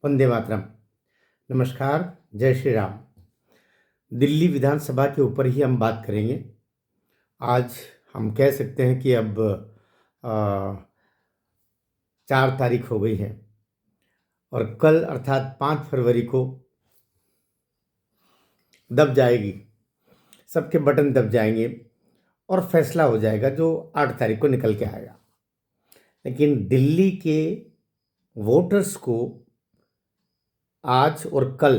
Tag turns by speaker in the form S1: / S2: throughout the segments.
S1: वंदे मातरम। नमस्कार, जय श्री राम। दिल्ली विधानसभा के ऊपर ही हम बात करेंगे। आज हम कह सकते हैं कि अब 4 तारीख हो गई है और कल अर्थात 5 फरवरी को दब जाएगी, सबके बटन दब जाएंगे और फैसला हो जाएगा जो 8 तारीख को निकल के आएगा। लेकिन दिल्ली के वोटर्स को आज और कल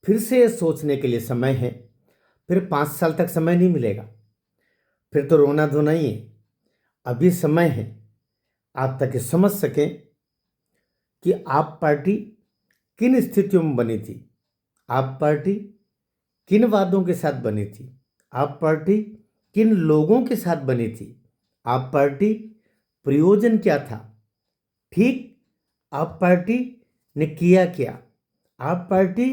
S1: फिर से सोचने के लिए समय है। फिर 5 साल तक समय नहीं मिलेगा, फिर तो रोना धोना ही है। अभी समय है आप तक समझ सकें कि आप पार्टी किन स्थितियों में बनी थी, आप पार्टी किन वादों के साथ बनी थी, आप पार्टी किन लोगों के साथ बनी थी, आप पार्टी प्रयोजन क्या था, ठीक आप पार्टी ने किया क्या, आप पार्टी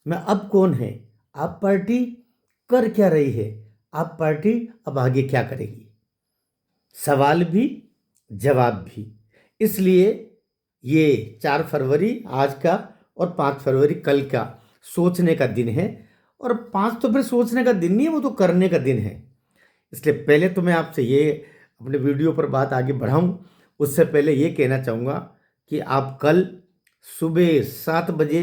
S1: में अब कौन है, आप पार्टी कर क्या रही है, आप पार्टी अब आगे क्या करेगी। सवाल भी जवाब भी। इसलिए ये 4 फरवरी आज का और 5 फरवरी कल का सोचने का दिन है। और 5 तो फिर सोचने का दिन नहीं है, वो तो करने का दिन है। इसलिए पहले तो मैं आपसे ये अपने वीडियो पर बात आगे बढ़ाऊं, उससे पहले ये कहना चाहूँगा कि आप कल सुबह 7 बजे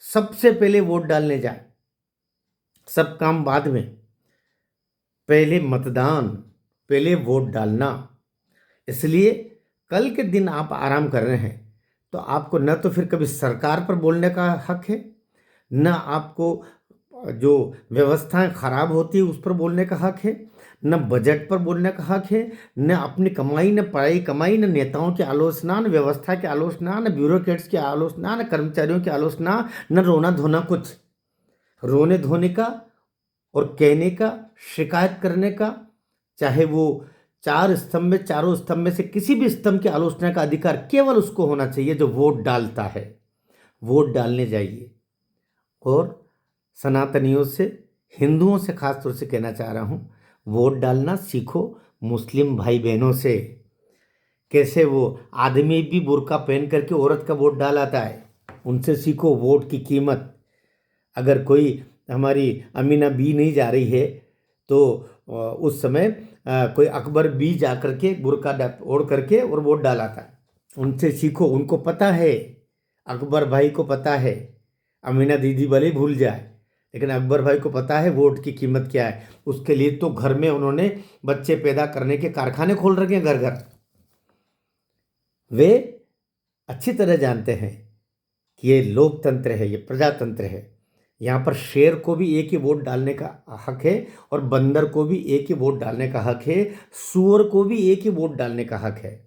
S1: सबसे पहले वोट डालने जाए। सब काम बाद में, पहले मतदान, पहले वोट डालना। इसलिए कल के दिन आप आराम कर रहे हैं तो आपको न तो फिर कभी सरकार पर बोलने का हक है, न आपको जो व्यवस्थाएं खराब होती है उस पर बोलने का हक है, न बजट पर बोलने का हक है, न अपनी कमाई, न पढ़ाई कमाई, न नेताओं की आलोचना, न व्यवस्था की आलोचना, न ब्यूरोक्रेट्स की आलोचना, न कर्मचारियों की आलोचना, न रोना धोना कुछ। रोने धोने का और कहने का, शिकायत करने का, चाहे वो 4 स्तंभ में, चारों स्तंभ में से किसी भी स्तंभ की आलोचना का अधिकार केवल उसको होना चाहिए जो वोट डालता है। वोट डालने जाइए। और सनातनियों से, हिंदुओं से खास तौर से कहना चाह रहा हूँ, वोट डालना सीखो मुस्लिम भाई बहनों से। कैसे वो आदमी भी बुर्का पहन करके औरत का वोट डालाता है, उनसे सीखो वोट की कीमत। अगर कोई हमारी अमीना बी नहीं जा रही है तो उस समय कोई अकबर बी जा करके बुर्का ओढ़ करके और वोट डालाता है। उनसे सीखो, उनको पता है, अकबर भाई को पता है। अमीना दीदी भले भूल जाए लेकिन अकबर भाई को पता है वोट की कीमत क्या है। उसके लिए तो घर में उन्होंने बच्चे पैदा करने के कारखाने खोल रखे हैं, घर घर। वे अच्छी तरह जानते हैं कि ये लोकतंत्र है, ये प्रजातंत्र है। यहाँ पर शेर को भी एक ही वोट डालने का हक है और बंदर को भी एक ही वोट डालने का हक है, सूअर को भी एक ही वोट डालने का हक है।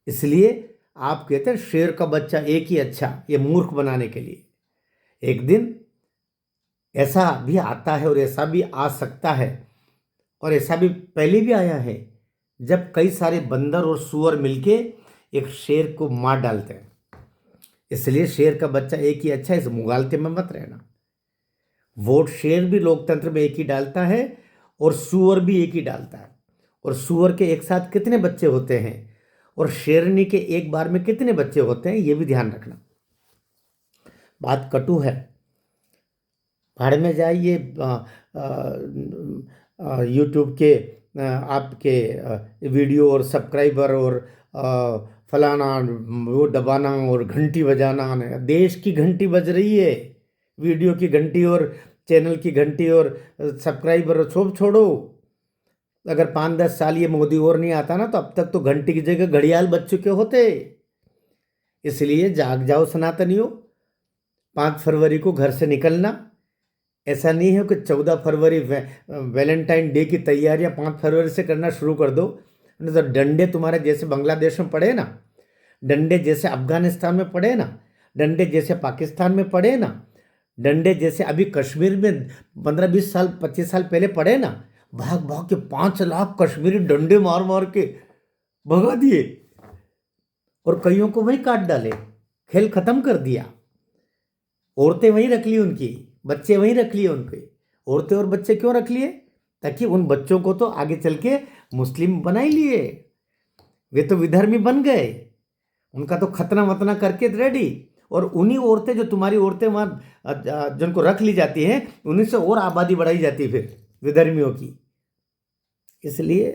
S1: इसलिए आप कहते हैं शेर का बच्चा एक ही अच्छा, ये मूर्ख बनाने के लिए। एक दिन ऐसा भी आता है और ऐसा भी आ सकता है और ऐसा भी पहले भी आया है जब कई सारे बंदर और सूअर मिलके एक शेर को मार डालते हैं। इसलिए शेर का बच्चा एक ही अच्छा, इस मुगालते में मत रहना। वोट शेर भी लोकतंत्र में एक ही डालता है और सूअर भी एक ही डालता है। और सूअर के एक साथ कितने बच्चे होते हैं और शेरनी के एक बार में कितने बच्चे होते हैं, ये भी ध्यान रखना। बात कटु है, भाड़ में जाइए। यूट्यूब के आपके वीडियो और सब्सक्राइबर और फलाना वो दबाना और घंटी बजाना, देश की घंटी बज रही है। वीडियो की घंटी और चैनल की घंटी और सब्सक्राइबर सब छोड़ो। अगर 5-10 साल ये मोदी और नहीं आता ना तो अब तक तो घंटी की जगह घड़ियाल बज चुके होते। इसलिए जाग जाओ सनातनियों। 5 फरवरी को घर से निकलना। ऐसा नहीं है कि 14 फरवरी वैलेंटाइन डे की तैयारियां 5 फरवरी से करना शुरू कर दो। नहीं तो डंडे तुम्हारे जैसे बांग्लादेश में पड़े ना, डंडे जैसे अफगानिस्तान में पड़े ना, डंडे जैसे पाकिस्तान में पड़े ना, डंडे जैसे अभी कश्मीर में 15-20 साल 25 साल पहले पड़े ना, भाग भाग के 5 लाख कश्मीरी डंडे मार मार के भगा दिए और कईयों को वहीं काट डाले, खेल खत्म कर दिया। औरतें वहीं रख ली, उनकी बच्चे वहीं रख लिए उनके। औरतें और बच्चे क्यों रख लिए? ताकि उन बच्चों को तो आगे चल के मुस्लिम बना ही लिए। वे तो विधर्मी बन गए, उनका तो खतना वतना करके रेडी। और उन्हीं औरतें जो तुम्हारी औरतें वहाँ जिनको रख ली जाती हैं उन्हीं से और आबादी बढ़ाई जाती है फिर विधर्मियों की। इसलिए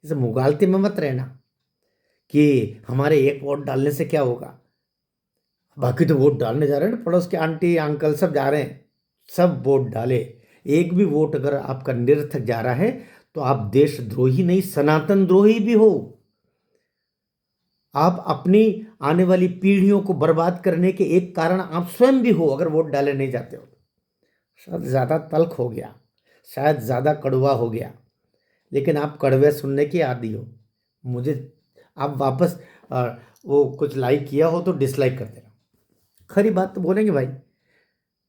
S1: इस मुगालते में मत रहना कि हमारे एक वोट डालने से क्या होगा, बाकी तो वोट डालने जा रहे हैं ना, पड़ोस के आंटी अंकल सब जा रहे हैं, सब वोट डाले। एक भी वोट अगर आपका निरर्थक जा रहा है तो आप देशद्रोही नहीं सनातन द्रोही भी हो। आप अपनी आने वाली पीढ़ियों को बर्बाद करने के एक कारण आप स्वयं भी हो अगर वोट डाले नहीं जाते हो। शायद ज़्यादा तल्ख हो गया, शायद ज़्यादा कड़वा हो गया, लेकिन आप कड़वे सुनने की आदी हो। मुझे आप वापस वो कुछ लाइक किया हो तो डिसलाइक कर देना, खरी बात तो बोलेंगे भाई।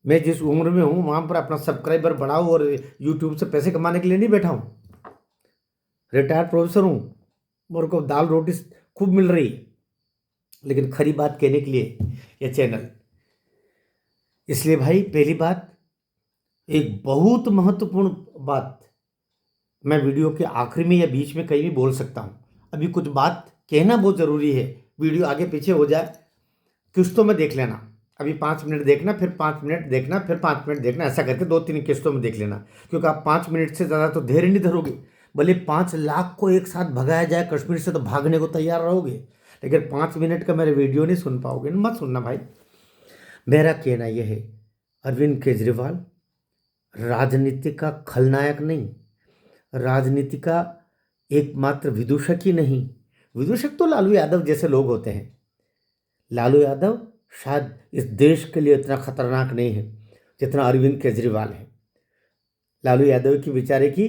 S1: मैं जिस उम्र में हूँ वहाँ पर अपना सब्सक्राइबर बढ़ाऊँ और यूट्यूब से पैसे कमाने के लिए नहीं बैठा हूँ। रिटायर्ड प्रोफेसर हूँ, मेरे को दाल रोटी खूब मिल रही है, लेकिन खरी बात कहने के लिए यह चैनल। इसलिए भाई पहली बात, एक बहुत महत्वपूर्ण बात मैं वीडियो के आखिरी में या बीच में कहीं भी बोल सकता हूँ। अभी कुछ बात कहना बहुत ज़रूरी है, वीडियो आगे पीछे हो जाए किस्तों में देख लेना। अभी 5 मिनट देखना, फिर 5 मिनट देखना, फिर 5 मिनट देखना, ऐसा करके 2-3 किस्तों में देख लेना, क्योंकि आप 5 मिनट से ज़्यादा तो धैर्य नहीं धरोगे। भले 5 लाख को एक साथ भगाया जाए कश्मीर से तो भागने को तैयार रहोगे, लेकिन 5 मिनट का मेरे वीडियो नहीं सुन पाओगे। मत सुनना भाई। मेरा कहना यह है, अरविंद केजरीवाल राजनीति का खलनायक नहीं, राजनीति का एकमात्र विदूषक ही नहीं। विदूषक तो लालू यादव जैसे लोग होते हैं। लालू यादव शायद इस देश के लिए इतना खतरनाक नहीं है जितना अरविंद केजरीवाल है। लालू यादव की बेचारे की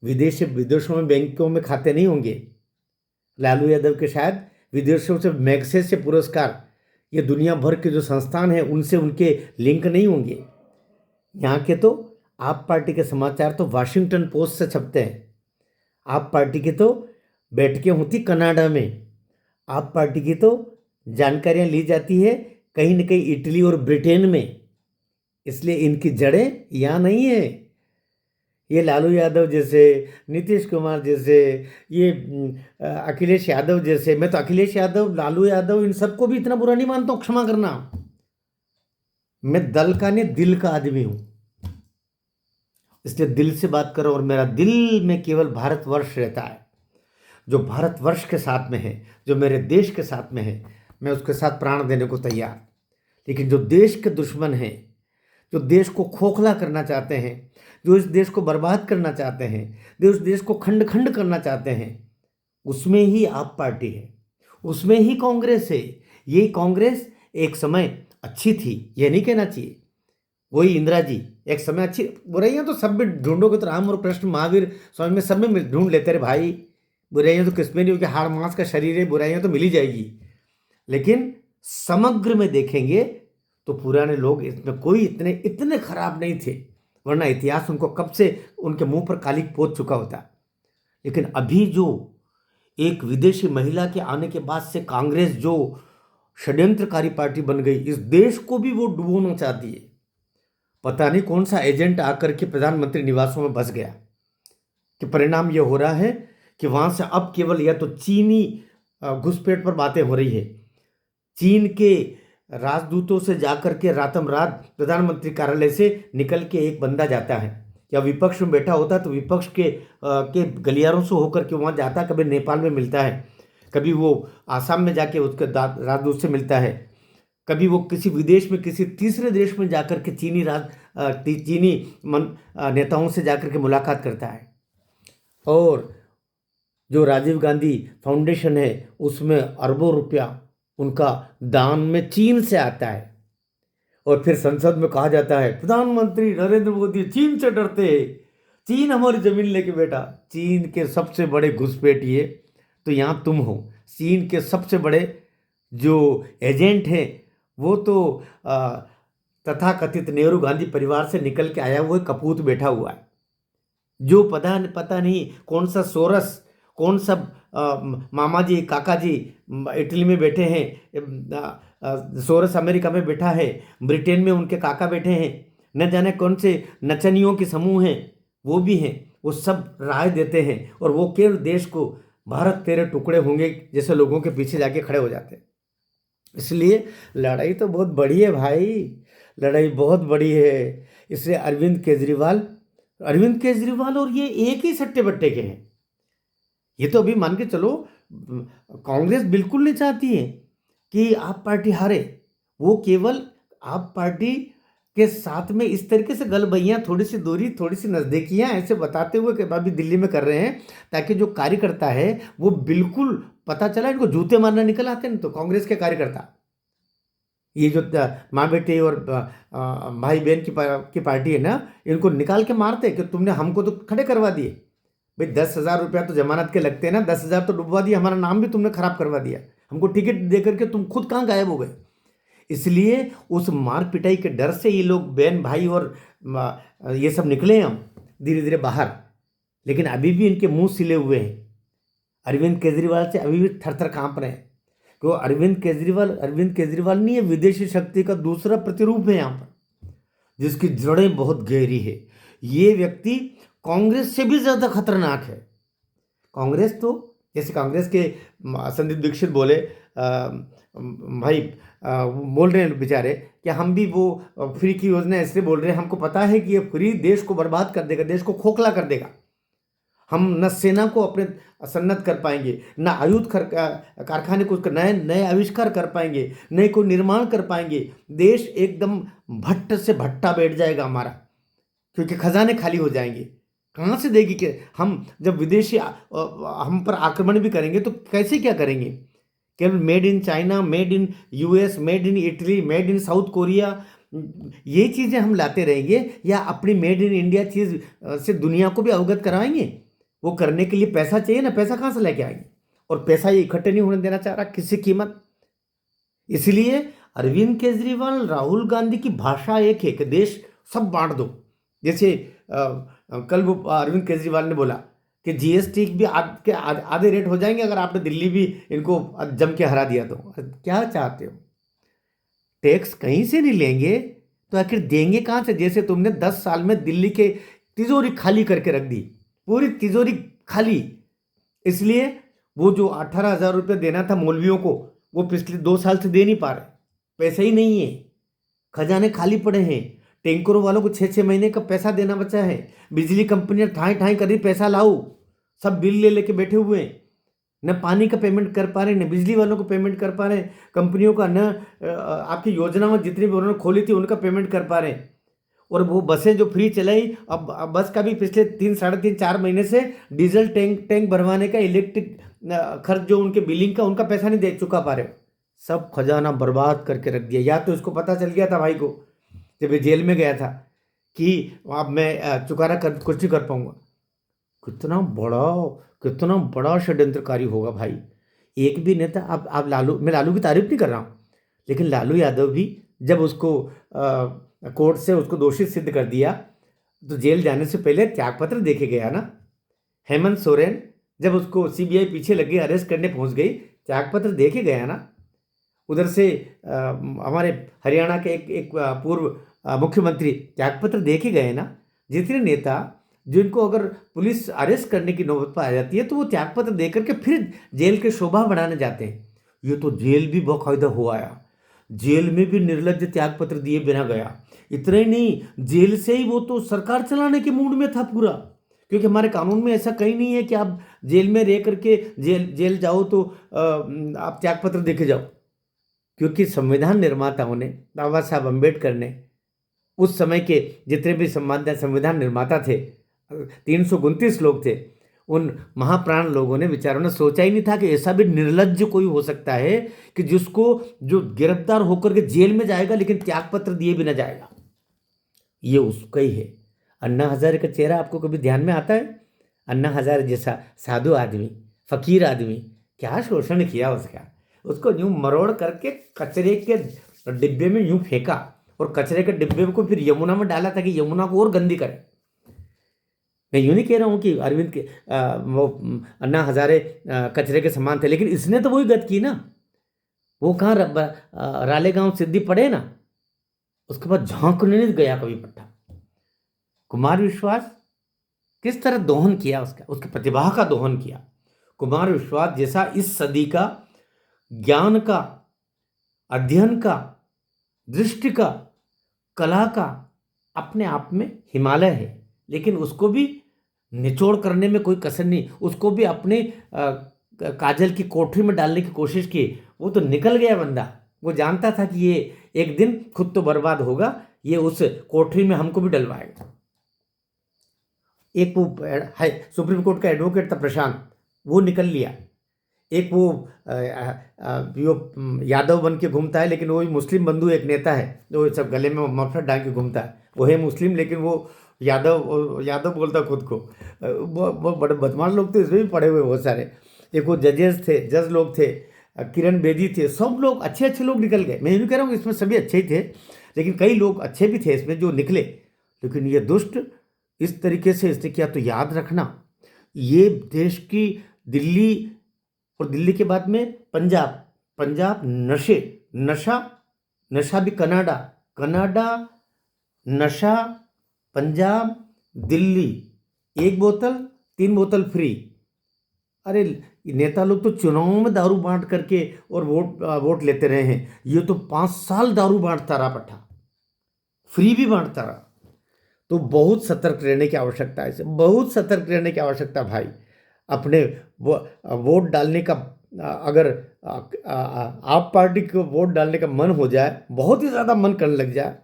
S1: विदेशों में बैंकों में खाते नहीं होंगे। लालू यादव के शायद विदेशों से मैग्सेसे पुरस्कार, ये दुनिया भर के जो संस्थान हैं उनसे उनके लिंक नहीं होंगे। यहाँ के तो आप पार्टी के समाचार तो वाशिंगटन पोस्ट से छपते हैं। आप पार्टी की तो बैठकें होती कनाडा में। आप पार्टी की तो जानकारियाँ ली जाती है कहीं न कहीं इटली और ब्रिटेन में। इसलिए इनकी जड़ें यहाँ नहीं है। ये लालू यादव जैसे, नीतीश कुमार जैसे, ये अखिलेश यादव जैसे, मैं तो अखिलेश यादव, लालू यादव, इन सबको भी इतना बुरा नहीं मानता हूँ, क्षमा करना। मैं दल का नहीं दिल का आदमी हूँ, इसलिए दिल से बात करो। और मेरा दिल में केवल भारतवर्ष रहता है। जो भारतवर्ष के साथ में है, जो मेरे देश के साथ में है, मैं उसके साथ प्राण देने को तैयार। लेकिन जो देश के दुश्मन हैं, जो देश को खोखला करना चाहते हैं, जो इस देश को बर्बाद करना चाहते हैं, जो इस देश को खंड खंड करना चाहते हैं, उसमें ही आप पार्टी है, उसमें ही कांग्रेस है। ये कांग्रेस एक समय अच्छी थी, ये नहीं कहना चाहिए। वही इंदिरा जी एक समय अच्छी, बुराइयाँ तो सब में ढूंढोगे तो राम और कृष्ण, महावीर, स्वामी में सब में ढूंढ लेते रहे भाई। बुराइयाँ तो किसमें नहीं होगी, हाड़ मांस का शरीर है, बुराइयाँ तो मिल ही जाएगी। लेकिन समग्र में देखेंगे तो पुराने लोग इसमें कोई इतने खराब नहीं थे, वरना इतिहास उनको कब से उनके मुंह पर कालिक पोत चुका होता। लेकिन अभी जो एक विदेशी महिला के आने के बाद से कांग्रेस जो षड्यंत्रकारी पार्टी बन गई, इस देश को भी वो डुबोना चाहती है। पता नहीं कौन सा एजेंट आकर के प्रधानमंत्री निवासों में बस गया, कि परिणाम यह हो रहा है कि वहाँ से अब केवल या तो चीनी घुसपैठ पर बातें हो रही है। चीन के राजदूतों से जाकर के रातम रात प्रधानमंत्री कार्यालय से निकल के एक बंदा जाता है, या विपक्ष में बैठा होता है तो विपक्ष के गलियारों से होकर के वहाँ जाता है। कभी नेपाल में मिलता है, कभी वो आसाम में जाके उसके राजदूत से मिलता है, कभी वो किसी विदेश में किसी तीसरे देश में जाकर के चीनी नेताओं से जाकर के मुलाकात करता है। और जो राजीव गांधी फाउंडेशन है उसमें अरबों रुपया उनका दान में चीन से आता है। और फिर संसद में कहा जाता है प्रधानमंत्री नरेंद्र मोदी चीन से डरते हैं, चीन हमारी जमीन लेके बैठा। चीन के सबसे बड़े घुसपैठिए तो यहाँ तुम हो। चीन के सबसे बड़े जो एजेंट हैं वो तो तथाकथित नेहरू गांधी परिवार से निकल के आया हुआ कपूत बैठा हुआ है, जो पता नहीं कौन सा सोरस, कौन सा मामा जी काका जी इटली में बैठे हैं, सोरस अमेरिका में बैठा है, ब्रिटेन में उनके काका बैठे हैं, न जाने कौन से नचनियों के समूह हैं वो भी हैं। वो सब राय देते हैं और वो केवल देश को भारत तेरे टुकड़े होंगे जैसे लोगों के पीछे जाके खड़े हो जाते हैं। इसलिए लड़ाई तो बहुत बड़ी है भाई, लड़ाई बहुत बड़ी है। इसलिए अरविंद केजरीवाल और ये एक ही सट्टे बट्टे के हैं। ये तो अभी मान के चलो, कांग्रेस बिल्कुल नहीं चाहती है कि आप पार्टी हारे। वो केवल आप पार्टी के साथ में इस तरीके से गलबैयां, थोड़ी सी दूरी, थोड़ी सी नज़दीकियां ऐसे बताते हुए कि अभी दिल्ली में कर रहे हैं, ताकि जो कार्यकर्ता है वो बिल्कुल पता चला इनको जूते मारना निकल आते हैं। तो कांग्रेस के कार्यकर्ता ये जो माँ बेटे और भाई बहन की पार्टी है ना, इनको निकाल के मारते कि तुमने हमको तो खड़े करवा दिए। भाई 10,000 रुपया तो जमानत के लगते हैं ना, 10,000 तो डुबवा दिया, हमारा नाम भी तुमने खराब करवा दिया, हमको टिकट दे करके तुम खुद कहाँ गायब हो गए। इसलिए उस मार पिटाई के डर से ये लोग बहन भाई और ये सब निकले हैं हम धीरे धीरे बाहर। लेकिन अभी भी इनके मुंह सिले हुए हैं, अरविंद केजरीवाल से अभी भी थर थर कांप रहे हैं। क्यों? अरविंद केजरीवाल नहीं है, विदेशी शक्ति का दूसरा प्रतिरूप है यहाँ पर, जिसकी जड़ें बहुत गहरी है। ये व्यक्ति कांग्रेस से भी ज्यादा खतरनाक है। कांग्रेस तो, जैसे कांग्रेस के संदीप दीक्षित बोले, भाई बोल रहे हैं बेचारे कि हम भी वो फ्री की योजना इसलिए बोल रहे हैं, हमको पता है कि ये फ्री देश को बर्बाद कर देगा, देश को खोखला कर देगा। हम न सेना को अपने सन्नत कर पाएंगे, न आयुध कारखाने को नए नए आविष्कार कर पाएंगे, नए को निर्माण कर पाएंगे। देश एकदम भट्ट से भट्टा बैठ जाएगा हमारा, क्योंकि खजाने खाली हो जाएंगे। कहाँ से देगी कि हम जब विदेशी हम पर आक्रमण भी करेंगे तो कैसे क्या करेंगे? केवल made in China, made in US, made in Italy, made in south Korea, ये चीज़ें हम लाते रहेंगे, या अपनी मेड इन इंडिया चीज़ से दुनिया को भी अवगत कराएंगे? वो करने के लिए पैसा चाहिए ना, पैसा कहाँ से लेके आएंगे? और पैसा ये इकट्ठे नहीं होने देना चाह रहा किसी कीमत। इसलिए अरविंद केजरीवाल, राहुल गांधी की भाषा एक है कि देश सब बांट दो। जैसे कल वो अरविंद केजरीवाल ने बोला कि जीएसटी भी आपके आधे रेट हो जाएंगे अगर आपने दिल्ली भी इनको जम के हरा दिया तो। क्या चाहते हो? टैक्स कहीं से नहीं लेंगे तो आखिर देंगे कहाँ से? जैसे तुमने 10 साल में दिल्ली के तिजोरी खाली करके रख दी, पूरी तिजोरी खाली। इसलिए वो जो 18,000 रुपये देना था मौलवियों को, वो पिछले 2 साल से दे नहीं पा रहे, पैसे ही नहीं है, खजाने खाली पड़े हैं। टैंकरों वालों को 6-6 महीने का पैसा देना बचा है। बिजली कंपनियां ठाई ठाई कर रही पैसा लाओ, सब बिल ले लेके बैठे हुए हैं। न पानी का पेमेंट कर पा रहे, न बिजली वालों को पेमेंट कर पा रहे, कंपनियों का, न आपकी योजनाओं जितनी भी उन्होंने खोली थी उनका पेमेंट कर पा रहे। और वो बसें जो फ्री चलाई, अब बस का भी पिछले 3, साढ़े 3, 4 महीने से डीजल टैंक भरवाने का, इलेक्ट्रिक खर्च जो उनके बिलिंग का, उनका पैसा नहीं दे चुका पा रहे। सब खजाना बर्बाद करके रख दिया। या तो इसको पता चल गया था भाई को जब ये जेल में गया था कि अब मैं चुकाना कर कुछ नहीं कर पाऊंगा। कितना बड़ा षड्यंत्रकारी होगा भाई। एक भी नेता, आप लालू, मैं लालू की तारीफ नहीं कर रहा हूँ, लेकिन लालू यादव भी जब उसको कोर्ट से उसको दोषी सिद्ध कर दिया तो जेल जाने से पहले त्यागपत्र देके गया ना। हेमंत सोरेन जब उसको सीबीआई पीछे लगी, अरेस्ट करने पहुंच गई, त्यागपत्र देके गया ना। उधर से हमारे हरियाणा के एक पूर्व मुख्यमंत्री त्यागपत्र देके गए ना। जितने नेता जिनको अगर पुलिस अरेस्ट करने की नौबत पर आ जाती है तो वो त्यागपत्र दे करके फिर जेल के शोभा बढ़ाने जाते हैं। ये तो जेल भी बाकायदा हो आया, जेल में भी निर्लज्ज त्यागपत्र दिए बिना गया। इतना ही नहीं, जेल से ही वो तो सरकार चलाने के मूड में था पूरा, क्योंकि हमारे कानून में ऐसा कहीं नहीं है कि आप जेल में रह करके जेल जाओ तो आप त्यागपत्र देके जाओ। क्योंकि संविधान निर्माताओं ने, बाबा साहब अम्बेडकर ने, उस समय के जितने भी संविधान निर्माता थे, 329 लोग थे, उन महाप्राण लोगों ने, विचारों ने सोचा ही नहीं था कि ऐसा भी निर्लज्ज कोई हो सकता है कि जिसको, जो गिरफ्तार होकर के जेल में जाएगा लेकिन त्यागपत्र दिए बिना जाएगा। ये उसका ही है। अन्ना हजारे का चेहरा आपको कभी ध्यान में आता है? अन्ना हजारे जैसा साधु आदमी, फकीर आदमी, क्या शोषण किया उसका। उसको यूं मरोड़ करके कचरे के डिब्बे में यूं फेंका, और कचरे के डिब्बे को फिर यमुना में डाला ताकि यमुना को और गंदी करे। मैं यूं नहीं कह रहा हूं कि अरविंद के वो अन्ना हजारे कचरे के समान थे, लेकिन इसने तो वही गत की ना। वो कहाँ रालेगांव सिद्धि पड़े ना, उसके बाद झांकने नहीं गया कभी पट्टा। कुमार विश्वास किस तरह दोहन किया उसका, उसकी प्रतिभा का दोहन किया। कुमार विश्वास जैसा इस सदी का ज्ञान का अध्ययन का, दृष्टि का, कला का अपने आप में हिमालय है, लेकिन उसको भी निचोड़ करने में कोई कसर नहीं, उसको भी अपने काजल की कोठरी में डालने की कोशिश की। वो तो निकल गया बंदा, वो जानता था कि ये एक दिन खुद तो बर्बाद होगा, ये उस कोठरी में हमको भी डलवाएगा। एक वो है सुप्रीम कोर्ट का एडवोकेट था प्रशांत, वो निकल लिया। एक वो यादव बन के घूमता है, लेकिन वो भी मुस्लिम बंधु एक नेता है जो सब गले में मफलर डाल के घूमता है, वो है मुस्लिम लेकिन वो यादव बोलता खुद को। वो बड़े बदमाश लोग थे, इसमें भी पड़े हुए बहुत सारे। एक वो जज लोग थे, किरण बेदी थे, सब लोग अच्छे अच्छे लोग निकल गए। मैं ये भी कह रहा हूँ इसमें सभी अच्छे ही थे, लेकिन कई लोग अच्छे भी थे इसमें जो निकले। लेकिन ये दुष्ट इस तरीके से इसने किया। तो याद रखना, ये देश की दिल्ली, और दिल्ली के बाद में पंजाब नशा भी कनाडा नशा, पंजाब, दिल्ली, 1 बोतल 3 बोतल फ्री। अरे नेता लोग तो चुनावों में दारू बांट करके और वोट लेते रहे हैं, ये तो 5 साल दारू बांटता रहा पट्टा, फ्री भी बांटता रहा। तो बहुत सतर्क रहने की आवश्यकता है, बहुत सतर्क रहने की आवश्यकता भाई। अपने वोट डालने का, अगर आप पार्टी को वोट डालने का मन हो जाए, बहुत ही ज़्यादा मन करने लग जाए,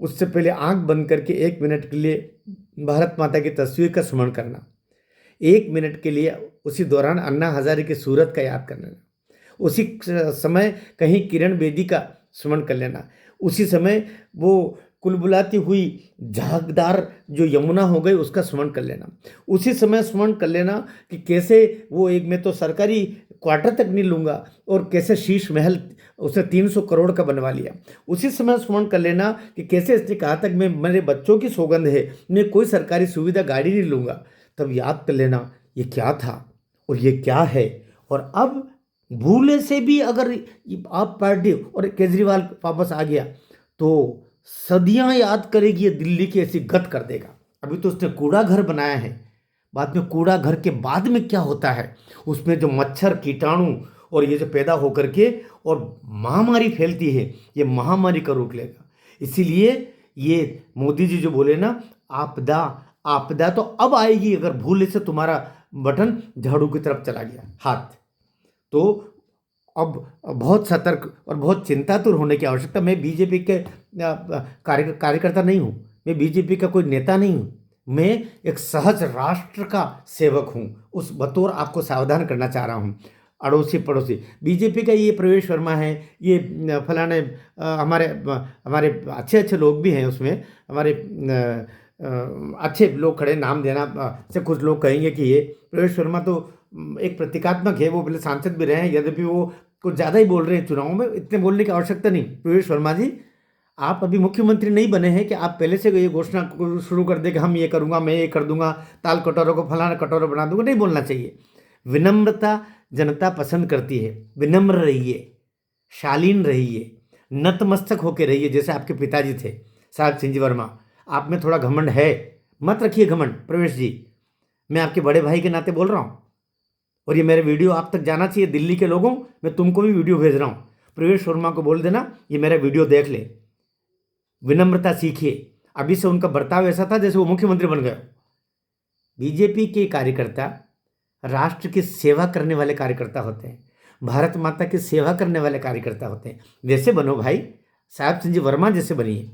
S1: उससे पहले आंख बंद करके 1 मिनट के लिए भारत माता की तस्वीर का स्मरण करना, 1 मिनट के लिए उसी दौरान अन्ना हजारे की सूरत का याद कर लेना, उसी समय कहीं किरण बेदी का स्मरण कर लेना, उसी समय वो कुलबुलाती हुई झागदार जो यमुना हो गई उसका स्मरण कर लेना, उसी समय स्मरण कर लेना कि कैसे वो एक, मैं तो सरकारी क्वार्टर तक नहीं लूँगा, और कैसे शीश महल उसने 300 करोड़ का बनवा लिया। उसी समय स्मरण कर लेना कि कैसे इसने कहा था कि मैं, मेरे बच्चों की सौगंध है, मैं कोई सरकारी सुविधा गाड़ी नहीं लूँगा। तब याद कर लेना ये क्या था और ये क्या है। और अब भूले से भी अगर आप पार्टी और केजरीवाल वापस आ गया तो सदियां याद करेगी, ये दिल्ली की ऐसी गत कर देगा। अभी तो उसने कूड़ा घर बनाया है, बाद में कूड़ा घर के बाद में क्या होता है, उसमें जो मच्छर कीटाणु और ये जो पैदा होकर के और महामारी फैलती है, ये महामारी का रूप लेगा। इसीलिए ये मोदी जी जो बोले ना, आपदा तो अब आएगी अगर भूले से तुम्हारा बटन झाड़ू की तरफ चला गया हाथ। तो अब बहुत सतर्क और बहुत चिंतातुर होने की आवश्यकता। मैं बीजेपी के कार्यकर्ता नहीं हूँ, मैं बीजेपी का कोई नेता नहीं हूँ, मैं एक सहज राष्ट्र का सेवक हूँ। उस बतौर आपको सावधान करना चाह रहा हूँ। अड़ोसी पड़ोसी बीजेपी का ये प्रवेश वर्मा है, ये फलाने हमारे अच्छे अच्छे लोग भी हैं उसमें, हमारे अच्छे लोग खड़े, नाम देना से कुछ लोग कहेंगे कि ये प्रवेश वर्मा तो एक प्रतीकात्मक है, वो पहले सांसद भी रहे हैं, यद्यपि वो कुछ ज़्यादा ही बोल रहे हैं चुनावों में, इतने बोलने की आवश्यकता नहीं। प्रवेश वर्मा जी, आप अभी मुख्यमंत्री नहीं बने हैं कि आप पहले से ये घोषणा शुरू कर दें कि हम ये करूँगा, मैं ये कर दूंगा, ताल कटोरों को फलाना कटोरा बना दूंगा। नहीं बोलना चाहिए। विनम्रता जनता पसंद करती है। विनम्र रहिए, शालीन रहिए, नतमस्तक होकर रहिए, जैसे आपके पिताजी थे साहब सिंह जी वर्मा। आप में थोड़ा घमंड है, मत रखिए घमंड प्रवेश जी, मैं आपके बड़े भाई के नाते बोल रहा हूँ। और ये मेरे वीडियो आप तक जाना चाहिए। दिल्ली के लोगों, मैं तुमको भी वीडियो भेज रहा हूँ, प्रवेश वर्मा को बोल देना ये मेरा वीडियो देख ले। विनम्रता सीखिए। अभी से उनका बर्ताव ऐसा था जैसे वो मुख्यमंत्री बन गए। बीजेपी के कार्यकर्ता राष्ट्र की सेवा करने वाले कार्यकर्ता होते हैं, भारत माता की सेवा करने वाले कार्यकर्ता होते हैं। वैसे बनो भाई, साहब सिंह जी वर्मा जैसे बनिए।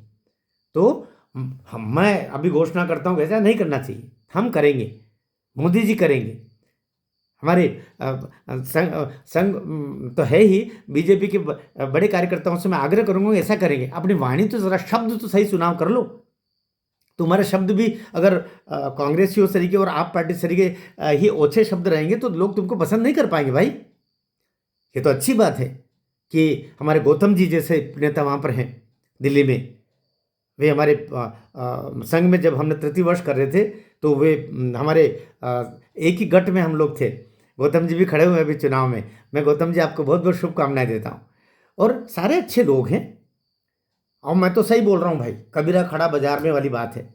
S1: तो मैं अभी घोषणा करता हूँ, वैसा नहीं करना चाहिए, हम करेंगे, मोदी जी करेंगे। हमारे संघ तो है ही, बीजेपी के बड़े कार्यकर्ताओं से मैं आग्रह करूंगा ऐसा करेंगे। अपनी वाणी तो जरा शब्द तो सही चुनाव कर लो। तुम्हारे शब्द भी अगर कांग्रेसी उस तरीके और आप पार्टी तरीके ही ओछे शब्द रहेंगे तो लोग तुमको पसंद नहीं कर पाएंगे भाई। ये तो अच्छी बात है कि हमारे गौतम जी जैसे नेता वहाँ पर हैं दिल्ली में। वे हमारे संघ में जब हमने तृतीय वर्ष कर रहे थे तो वे हमारे एक ही गट में हम लोग थे। गौतम जी भी खड़े हुए अभी चुनाव में। मैं गौतम जी आपको बहुत बहुत शुभकामनाएं देता हूँ, और सारे अच्छे लोग हैं। और मैं तो सही बोल रहा हूँ भाई, कबीरा खड़ा बाजार में वाली बात है।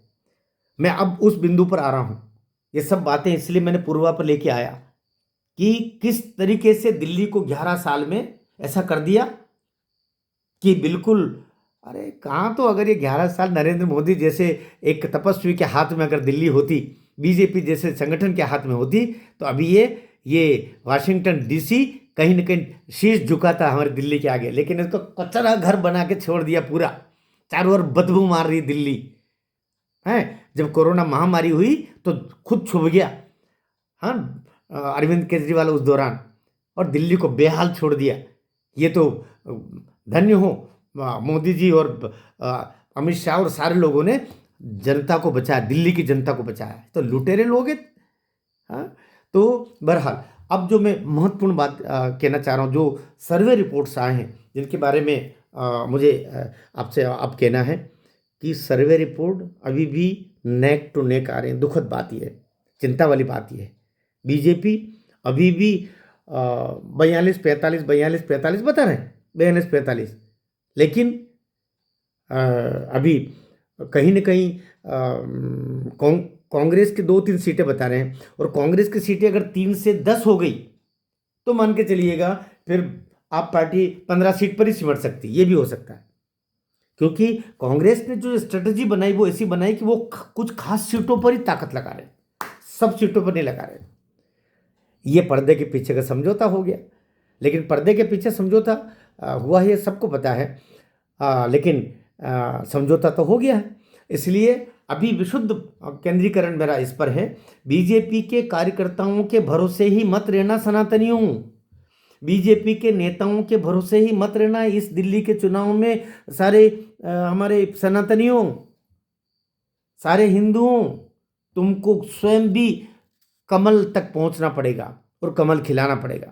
S1: मैं अब उस बिंदु पर आ रहा हूँ। ये सब बातें इसलिए मैंने पूर्वा पर लेके आया कि किस तरीके से दिल्ली को 11 साल में ऐसा कर दिया कि बिल्कुल, अरे कहाँ, तो अगर ये 11 साल नरेंद्र मोदी जैसे एक तपस्वी के हाथ में अगर दिल्ली होती, बीजेपी जैसे संगठन के हाथ में होती, तो अभी ये वाशिंगटन डीसी कहीं न कहीं शीश झुकाता हमारे दिल्ली के आगे। लेकिन इसको कचरा घर बना के छोड़ दिया पूरा, चारों ओर बदबू मार रही दिल्ली है। जब कोरोना महामारी हुई तो खुद छुप गया, हाँ, अरविंद केजरीवाल उस दौरान, और दिल्ली को बेहाल छोड़ दिया। ये तो धन्य हो मोदी जी और अमित शाह और सारे लोगों ने जनता को बचाया, दिल्ली की जनता को बचाया। तो लुटेरे लोग हैं, हाँ। तो बहरहाल अब जो मैं महत्वपूर्ण बात कहना चाह रहा हूँ, जो सर्वे रिपोर्ट्स आए हैं जिनके बारे में मुझे आपसे अब कहना है कि सर्वे रिपोर्ट अभी भी नेक टू नेक आ रहे हैं। दुखद बात यह है, चिंता वाली बात यह है, बीजेपी अभी भी 42-45 बता रहे हैं, 42-45, लेकिन अभी कहीं न कहीं कांग्रेस की 2-3 सीटें बता रहे हैं, और कांग्रेस की सीटें अगर 3 से 10 हो गई तो मान के चलिएगा फिर आप पार्टी 15 सीट पर ही सिमट सकती, ये भी हो सकता है। क्योंकि कांग्रेस ने जो स्ट्रेटजी बनाई वो ऐसी बनाई कि वो कुछ खास सीटों पर ही ताकत लगा रहे, सब सीटों पर नहीं लगा रहे। ये पर्दे के पीछे का समझौता हो गया, लेकिन पर्दे के पीछे समझौता हुआ है, सबको पता है, लेकिन समझौता तो हो गया है। इसलिए अभी विशुद्ध केंद्रीकरण मेरा इस पर है, बीजेपी के कार्यकर्ताओं के भरोसे ही मत रहना सनातनियों, बीजेपी के नेताओं के भरोसे ही मत रहना इस दिल्ली के चुनाव में। सारे हमारे सनातनियों, सारे हिंदुओं, तुमको स्वयं भी कमल तक पहुंचना पड़ेगा और कमल खिलाना पड़ेगा।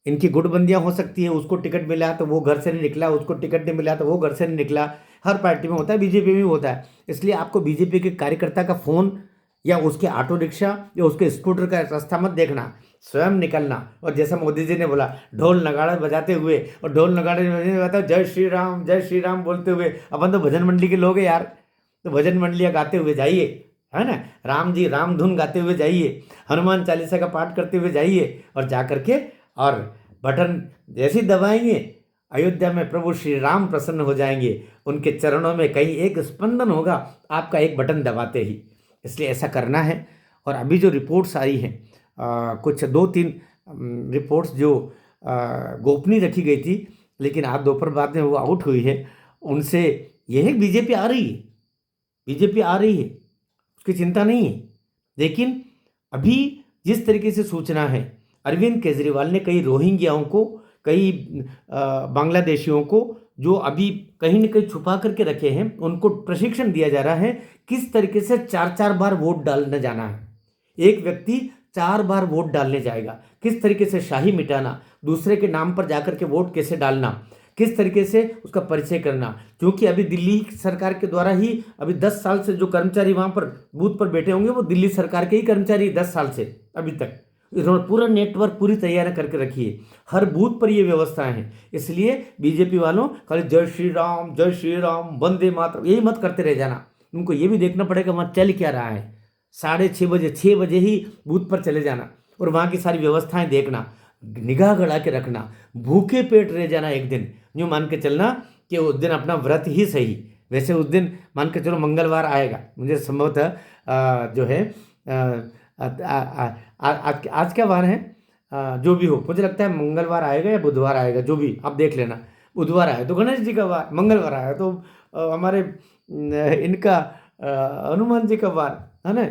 S1: इनकी गुटबंदियां हो सकती है, उसको टिकट मिला तो वो घर से नहीं निकला, उसको टिकट नहीं मिला तो वो घर से नहीं निकला, हर पार्टी में होता है, बीजेपी में भी होता है। इसलिए आपको बीजेपी के कार्यकर्ता का फ़ोन या उसके ऑटो रिक्शा या उसके स्कूटर का रास्ता मत देखना, स्वयं निकलना। और जैसा मोदी जी ने बोला, ढोल नगाड़ा बजाते हुए, और ढोल नगाड़े बजाते जय श्री राम बोलते हुए। अपन तो भजन मंडली के लोग हैं यार, तो भजन मंडलियाँ गाते हुए जाइए, है ना, राम जी राम धुन गाते हुए जाइए, हनुमान चालीसा का पाठ करते हुए जाइए, और जा करके और बटन जैसे दबाएंगे, अयोध्या में प्रभु श्री राम प्रसन्न हो जाएंगे, उनके चरणों में कहीं एक स्पंदन होगा आपका एक बटन दबाते ही। इसलिए ऐसा करना है। और अभी जो रिपोर्ट्स आई हैं, कुछ 2-3 रिपोर्ट्स जो गोपनीय रखी गई थी, लेकिन आज दोपहर बाद में वो आउट हुई है, उनसे यह है बीजेपी आ रही है, बीजेपी आ रही है, उसकी चिंता नहीं है। लेकिन अभी जिस तरीके से सूचना है, अरविंद केजरीवाल ने कई रोहिंग्याओं को, कई बांग्लादेशियों को जो अभी कहीं न कहीं छुपा करके रखे हैं, उनको प्रशिक्षण दिया जा रहा है किस तरीके से 4-4 बार वोट डालने जाना है। एक व्यक्ति 4 बार वोट डालने जाएगा, किस तरीके से शाही मिटाना, दूसरे के नाम पर जाकर के वोट कैसे डालना, किस तरीके से उसका परिचय करना। क्योंकि अभी दिल्ली सरकार के द्वारा ही अभी 10 साल से जो कर्मचारी वहाँ पर बूथ पर बैठे होंगे, वो दिल्ली सरकार के ही कर्मचारी 10 साल से अभी तक। इन्होंने पूरा नेटवर्क, पूरी तैयारी करके रखी है, हर बूथ पर ये व्यवस्थाएं हैं। इसलिए बीजेपी वालों खाली जय श्री राम वंदे मातरम यही मत करते रह जाना, उनको ये भी देखना पड़ेगा वहाँ चल क्या रहा है। 6:30 बजे ही बूथ पर चले जाना और वहाँ की सारी व्यवस्थाएं देखना, निगाह गड़ा के रखना, भूखे पेट रह जाना एक दिन, यूँ मान के चलना कि उस दिन अपना व्रत ही सही। वैसे उस दिन मान के चलो मंगलवार आएगा, मुझे संभवतः जो है आज क्या वार है, जो भी हो, मुझे लगता है मंगलवार आएगा या बुधवार आएगा, जो भी आप देख लेना। बुधवार आया तो गणेश जी का वार, मंगलवार आया तो हमारे इनका हनुमान जी का वार, है ना,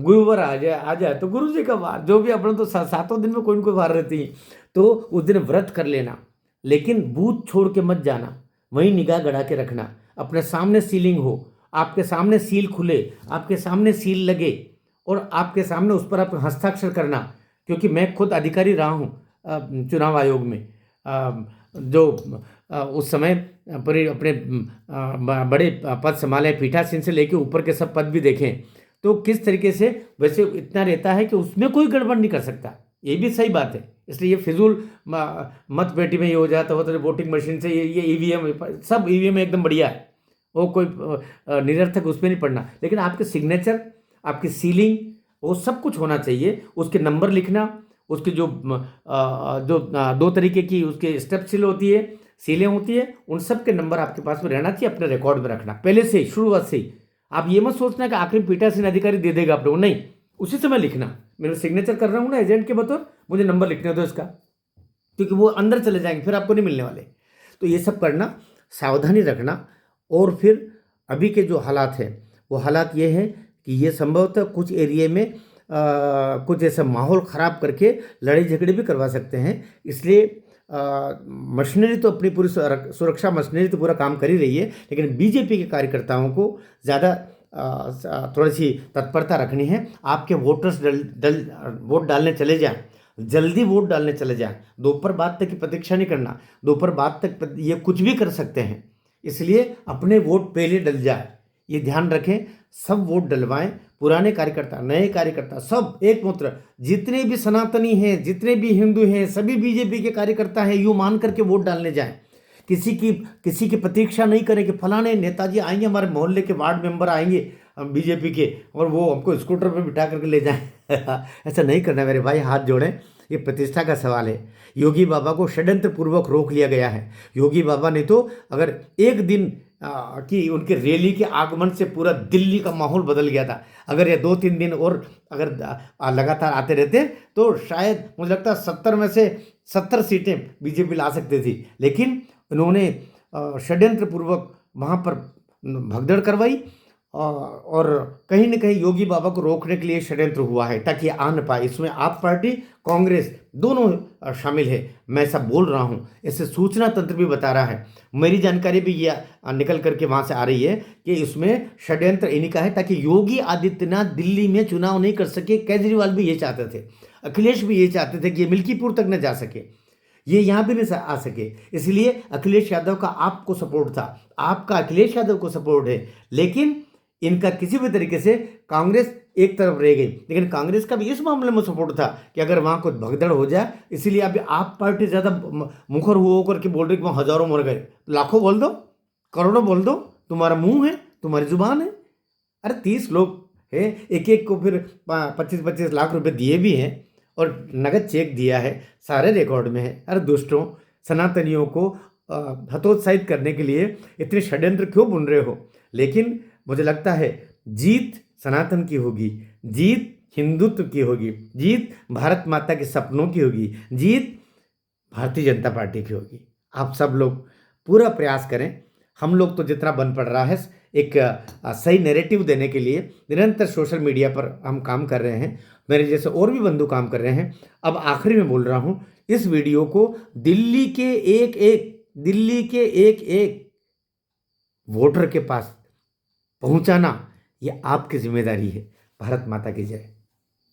S1: गुरुवार आ जाए तो गुरु जी का वार, जो भी अपना तो 7 दिन में कोई न कोई वार रहती है, तो उस दिन व्रत कर लेना। लेकिन बूथ छोड़ के मत जाना, वहीं निगाह गड़ा के रखना, अपने सामने सीलिंग हो, आपके सामने सील खुले, आपके सामने सील लगे और आपके सामने उस पर आप हस्ताक्षर करना। क्योंकि मैं खुद अधिकारी रहा हूँ चुनाव आयोग में, जो उस समय अपने बड़े पद संभाले, पीठासीन से लेके ऊपर के सब पद भी देखें, तो किस तरीके से वैसे इतना रहता है कि उसमें कोई गड़बड़ नहीं कर सकता, ये भी सही बात है। इसलिए ये फिजूल मत पेटी में ये हो जाता हो तो वोटिंग मशीन से ये ईवीएम, सब ईवीएम एकदम बढ़िया है, वो कोई निरर्थक उस पर नहीं पड़ना। लेकिन आपके सिग्नेचर, आपकी सीलिंग, वो सब कुछ होना चाहिए, उसके नंबर लिखना, उसके जो 2 तरीके की उसके स्टेप सील होती है, सीलें होती है, उन सब के नंबर आपके पास में रहना चाहिए, अपने रिकॉर्ड में रखना पहले से ही, शुरुआत से ही। आप ये मत सोचना कि आखिरी पीठासीन अधिकारी दे देगा आप लोग, नहीं, उसी समय लिखना। मैं सिग्नेचर कर रहा हूँ ना एजेंट के बतौर, मुझे नंबर लिखने दो इसका, क्योंकि वो अंदर चले जाएंगे, फिर आपको नहीं मिलने वाले। तो ये सब करना, सावधानी रखना। और फिर अभी के जो हालात हैं, वो हालात ये हैं कि ये संभवतः कुछ एरिया में कुछ ऐसा माहौल ख़राब करके लड़ाई झगड़े भी करवा सकते हैं। इसलिए मशीनरी तो अपनी पूरी सुरक्षा मशीनरी तो पूरा काम कर ही रही है, लेकिन बीजेपी के कार्यकर्ताओं को ज़्यादा थोड़ी सी तत्परता रखनी है। आपके वोटर्स वोट डालने चले जाएं, जल्दी वोट डालने चले जाएं, दोपहर बाद तक की प्रतीक्षा नहीं करना। दोपहर बाद तक ये कुछ भी कर सकते हैं, इसलिए अपने वोट पहले डल जाए, ये ध्यान रखें। सब वोट डलवाएं, पुराने कार्यकर्ता, नए कार्यकर्ता, सब एक मूत्र, जितने भी सनातनी हैं, जितने भी हिंदू हैं, सभी बीजेपी के कार्यकर्ता हैं, यूँ मान करके वोट डालने जाएं। किसी की प्रतीक्षा नहीं करें कि फलाने नेताजी आएंगे, हमारे मोहल्ले के वार्ड मेंबर आएंगे बीजेपी के, और वो हमको स्कूटर पर बिठा करके ले जाएं। ऐसा नहीं करना मेरे भाई, हाथ जोड़ें, ये प्रतिष्ठा का सवाल है। योगी बाबा को षड्यंत्र पूर्वक रोक लिया गया है। योगी बाबा ने तो अगर एक दिन कि उनके रैली के आगमन से पूरा दिल्ली का माहौल बदल गया था। अगर ये 2-3 दिन और अगर लगातार आते रहते तो शायद मुझे लगता है 70 में से 70 सीटें बीजेपी ला सकती थी, लेकिन उन्होंने षड्यंत्र पूर्वक वहाँ पर भगदड़ करवाई, और कहीं न कहीं योगी बाबा को रोकने के लिए षड्यंत्र हुआ है ताकि आ न पाए। इसमें आप पार्टी, कांग्रेस दोनों शामिल है, मैं ऐसा बोल रहा हूँ, ऐसे सूचना तंत्र भी बता रहा है। मेरी जानकारी भी ये निकल करके वहाँ से आ रही है कि इसमें षड्यंत्र इन्हीं का है ताकि योगी आदित्यनाथ दिल्ली में चुनाव नहीं कर सके। केजरीवाल भी ये चाहते थे, अखिलेश भी ये चाहते थे कि ये मिल्कीपुर तक न जा सके, ये यहाँ भी नहीं आ सके। इसलिए अखिलेश यादव का आपको सपोर्ट था, आपका अखिलेश यादव को सपोर्ट है, लेकिन इनका किसी भी तरीके से कांग्रेस एक तरफ रह गई। लेकिन कांग्रेस का भी इस मामले में सपोर्ट था कि अगर वहाँ कुछ भगदड़ हो जाए, इसीलिए अभी आप पार्टी ज़्यादा मुखर हो करके बोल रही कि वहाँ हज़ारों मर गए। लाखों बोल दो, करोड़ों बोल दो, तुम्हारा मुंह है, तुम्हारी जुबान है। अरे 30 लोग हैं, एक एक को फिर 25-25 लाख रुपए दिए भी हैं और नगद चेक दिया है, सारे रिकॉर्ड में है। अरे दुष्टों, सनातनियों को हतोत्साहित करने के लिए इतने षड्यंत्र क्यों बुन रहे हो? लेकिन मुझे लगता है जीत सनातन की होगी, जीत हिंदुत्व की होगी, जीत भारत माता के सपनों की होगी, जीत भारतीय जनता पार्टी की होगी। आप सब लोग पूरा प्रयास करें। हम लोग तो जितना बन पड़ रहा है एक सही नैरेटिव देने के लिए निरंतर सोशल मीडिया पर हम काम कर रहे हैं, मेरे जैसे और भी बंधु काम कर रहे हैं। अब आखिरी में बोल रहा हूँ, इस वीडियो को दिल्ली के एक वोटर के पास पहुंचाना, ये आपकी जिम्मेदारी है। भारत माता की जय।